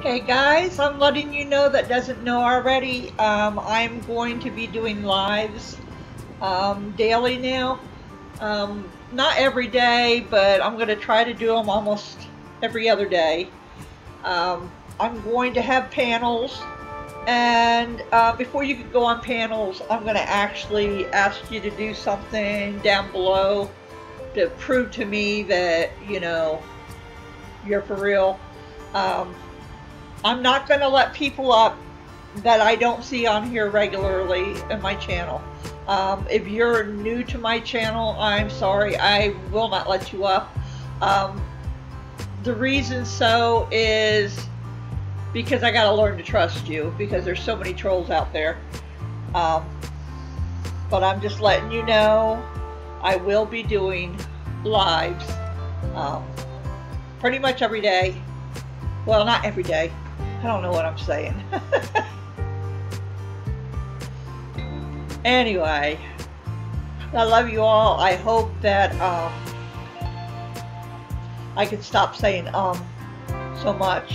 Hey guys, I'm letting you know that doesn't know already. I'm going to be doing lives daily now. Not every day, but I'm going to try to do them almost every other day. I'm going to have panels, and before you can go on panels, I'm going to actually ask you to do something down below to prove to me that, you're for real. Um, I'm not going to let people up that I don't see on here regularly in my channel. If you're new to my channel, I'm sorry, I will not let you up. Um, the reason so is because I gotta learn to trust you because there's so many trolls out there. Um, but I'm just letting you know I will be doing lives um, pretty much every day. Well, not every day. I don't know what I'm saying. Anyway, I love you all. I hope that I can stop saying so much.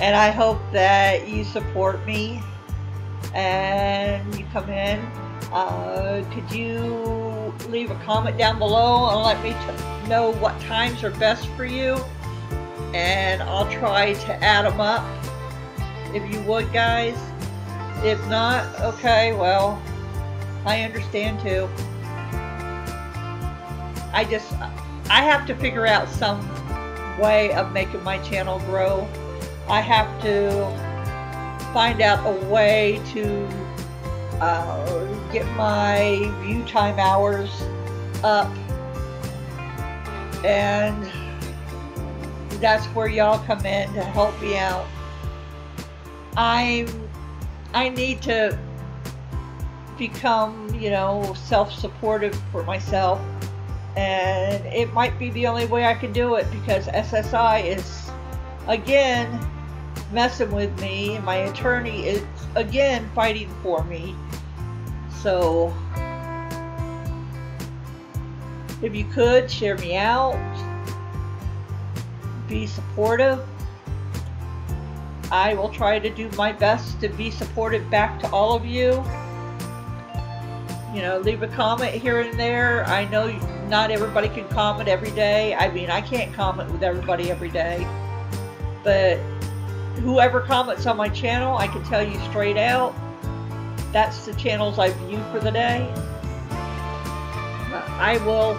And I hope that you support me and you come in. Could you leave a comment down below and let me know what times are best for you? And I'll try to add them up if you would, guys. If not, okay, well, I understand too. I have to figure out some way of making my channel grow. I have to find out a way to get my view time hours up, and that's where y'all come in to help me out. I need to become, self-supportive for myself, and it might be the only way I can do it because SSI is again messing with me and my attorney is again fighting for me. So if you could share me out, be supportive. I will try to do my best to be supportive back to all of you. Leave a comment here and there. I know not everybody can comment every day. I mean, I can't comment with everybody every day. But whoever comments on my channel, I can tell you straight out, that's the channels I view for the day. I will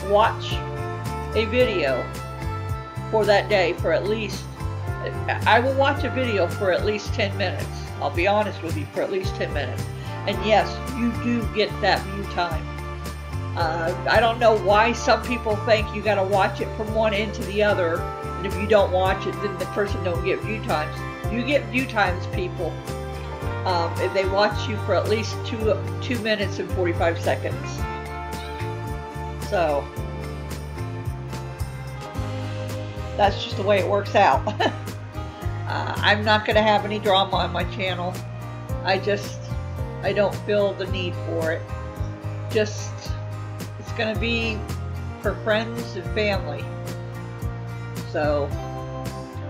watch a video for that day for at least, I will watch a video for at least 10 minutes. I'll be honest with you, for at least 10 minutes. And yes, you do get that view time. I don't know why some people think you gotta watch it from one end to the other, and if you don't watch it, then the person don't get view times. You get view times, people, if they watch you for at least 2 minutes and 45 seconds. So that's just the way it works out. I'm not going to have any drama on my channel. I don't feel the need for it. It's going to be for friends and family. So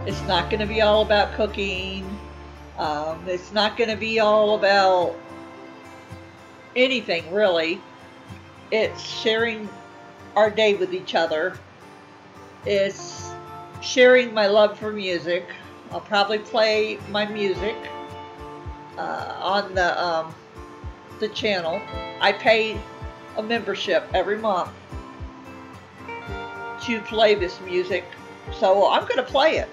it's not going to be all about cooking. It's not going to be all about anything really. It's sharing our day with each other. It's sharing my love for music. I'll probably play my music on the channel. I pay a membership every month to play this music, so I'm going to play it.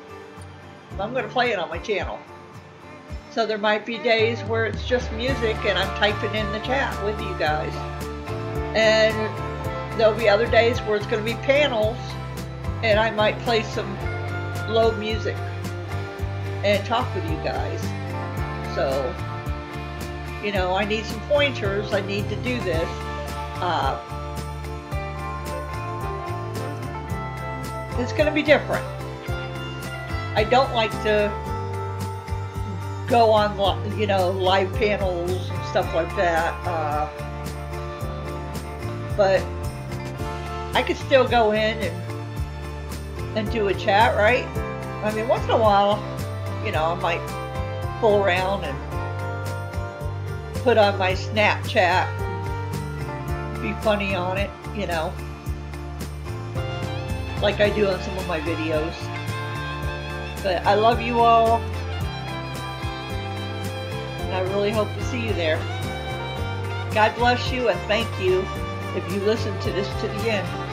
I'm going to play it on my channel. So there might be days where it's just music and I'm typing in the chat with you guys, and there'll be other days where it's going to be panels and I might play some low music and talk with you guys. So, I need some pointers. I need to do this. It's going to be different. I don't like to go on, live panels and stuff like that. But I could still go in and and do a chat, right? I mean, once in a while, you know, I might pull around and put on my Snapchat, be funny on it, you know, like I do on some of my videos. But I love you all, and I really hope to see you there. God bless you, and thank you if you listen to this to the end.